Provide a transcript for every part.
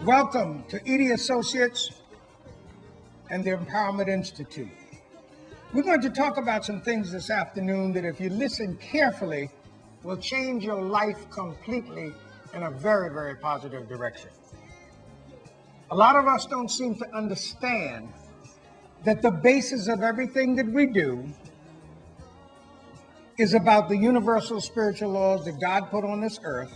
Welcome to Eady Associates and the Empowerment Institute. We're going to talk about some things this afternoon that, if you listen carefully, will change your life completely in a very, very positive direction. A lot of us don't seem to understand that the basis of everything that we do is about the universal spiritual laws that God put on this earth.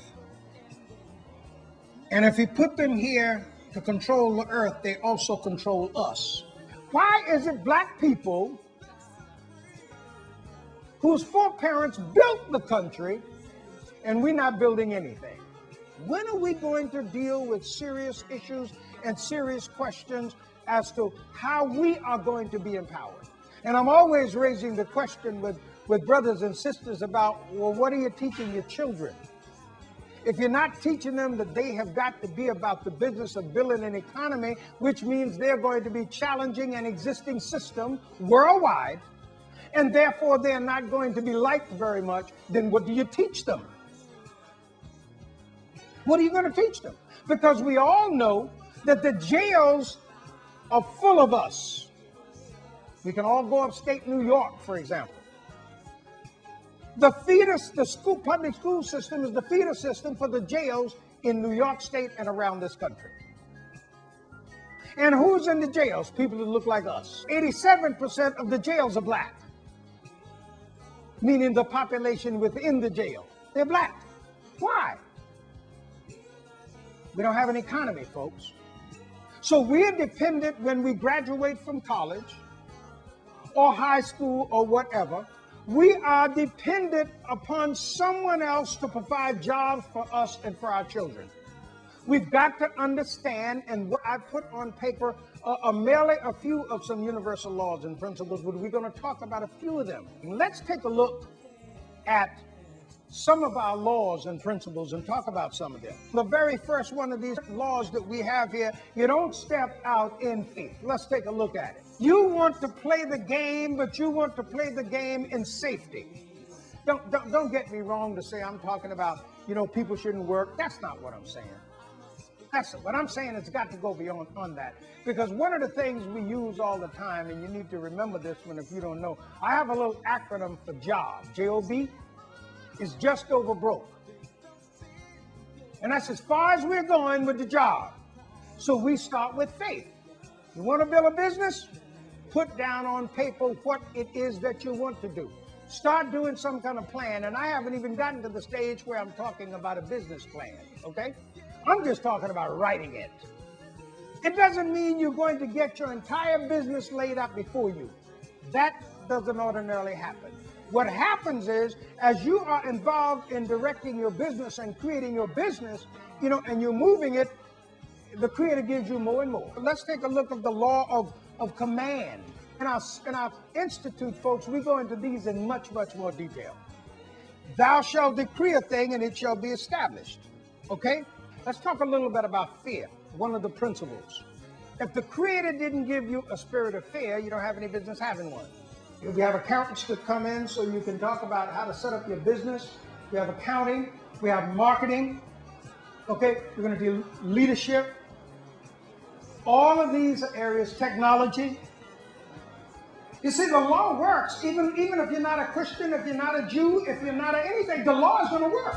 And if he put them here to control the earth, they also control us. Why is it black people whose foreparents built the country and we're not building anything? When are we going to deal with serious issues and serious questions as to how we are going to be empowered? And I'm always raising the question with brothers and sisters about, well, what are you teaching your children? If you're not teaching them that they have got to be about the business of building an economy, which means they're going to be challenging an existing system worldwide, and therefore they're not going to be liked very much, then what do you teach them? What are you going to teach them? Because we all know that the jails are full of us. We can all go upstate New York, for example. The public school system is the feeder system for the jails in New York State and around this country. And who's in the jails? People that look like us. 87% of the jails are black, meaning the population within the jail. They're black. Why? We don't have an economy, folks. So we're dependent when we graduate from college or high school or whatever. We are dependent upon someone else to provide jobs for us and for our children. We've got to understand, and what I put on paper merely a few of some universal laws and principles, but we're going to talk about a few of them. Let's take a look at some of our laws and principles and talk about some of them. The very first one of these laws that we have here, you don't step out in faith. Let's take a look at it. You want to play the game, but you want to play the game in safety. Don't get me wrong to say I'm talking about, people shouldn't work. That's not what I'm saying. What I'm saying it's got to go beyond that. Because one of the things we use all the time, and you need to remember this one if you don't know, I have a little acronym for JOB. J-O-B is just over broke. And that's as far as we're going with the job. So we start with faith. You want to build a business? Put down on paper what it is that you want to do. Start doing some kind of plan. And I haven't even gotten to the stage where I'm talking about a business plan, okay? I'm just talking about writing it. It doesn't mean you're going to get your entire business laid out before you. That doesn't ordinarily happen. What happens is, as you are involved in directing your business and creating your business, and you're moving it, the Creator gives you more and more. Let's take a look at the law of command. In our institute, folks, we go into these in much, much more detail. Thou shalt decree a thing and it shall be established. Okay? Let's talk a little bit about fear, one of the principles. If the Creator didn't give you a spirit of fear, you don't have any business having one. We have accountants that come in so you can talk about how to set up your business. We have accounting. We have marketing. Okay? We're going to do leadership. All of these areas, technology. You see, the law works. Even if you're not a Christian, if you're not a Jew, if you're not anything, the law is going to work.